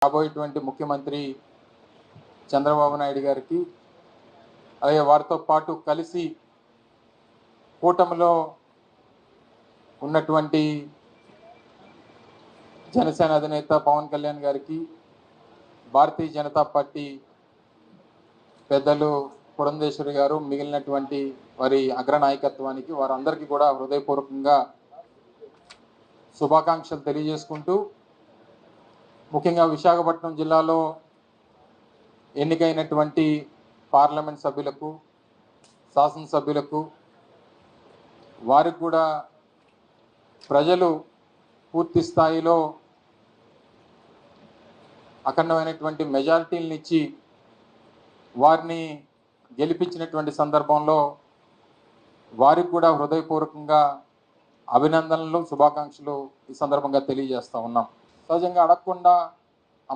రాబోయేటువంటి ముఖ్యమంత్రి చంద్రబాబు నాయుడు గారికి, అలాగే వారితో పాటు కలిసి కూటమిలో ఉన్నటువంటి జనసేన అధినేత పవన్ కళ్యాణ్ గారికి, భారతీయ జనతా పార్టీ పెద్దలు పురంధేశ్వరి గారు, మిగిలినటువంటి వారి అగ్రనాయకత్వానికి వారందరికీ కూడా హృదయపూర్వకంగా శుభాకాంక్షలు తెలియజేసుకుంటూ, ముఖ్యంగా విశాఖపట్నం జిల్లాలో ఎన్నికైనటువంటి పార్లమెంట్ సభ్యులకు, శాసనసభ్యులకు వారికి కూడా ప్రజలు పూర్తి స్థాయిలో అఖండమైనటువంటి మెజారిటీలను ఇచ్చి వారిని గెలిపించినటువంటి సందర్భంలో వారికి కూడా హృదయపూర్వకంగా అభినందనలు, శుభాకాంక్షలు ఈ సందర్భంగా తెలియజేస్తూ ఉన్నాం. సహజంగా అడగకుండా